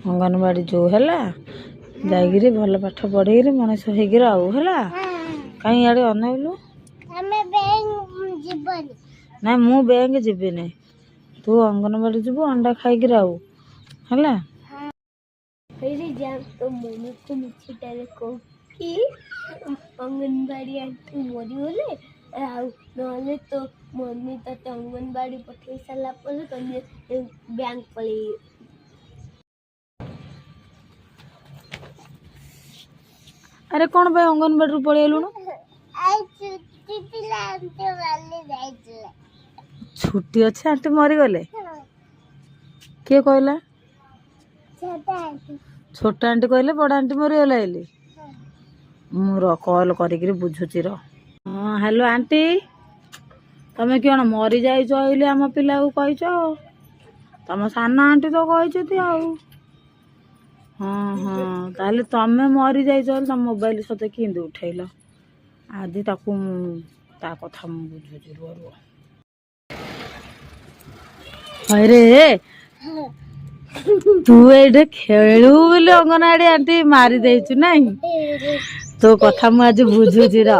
अंगनवाड़ी जो है जाइए भल पाठ पढ़े मनीष हो कहीं आड़े अनैलु ना मु बैंक जीवी नहीं तू अंगनवाड़ी जीवु अंडा खाइक आउ है तो मम्मी को मिछटारे कि अंगनवाड़ी आंटी मरीगले ना तो मम्मी ते अंगनवाड़ी पठे सारा बैंक पलि अरे कौन भाई अंगनवाड़ी पलैलु छुट्टी अच्छे आंटी मरीगले किए कहला छोटा आंटी कहले बड़ आंटी मरीगला मु कॉल कर बुझुची हाँ हेलो आंटी तमें कौन मरी जाइले आम पिला को कहीच तुम सान आंटी तो कही हाँ हाँ ताले तमें मरी जाइल तुम मोबाइल सते किंद उठेल आज ताकू ता कथा बुझुची अरे तू ये खेलु बोले अंगनवाड़ी आंटी मारी देचु नहीं तो कथा मु आज बुझुची रा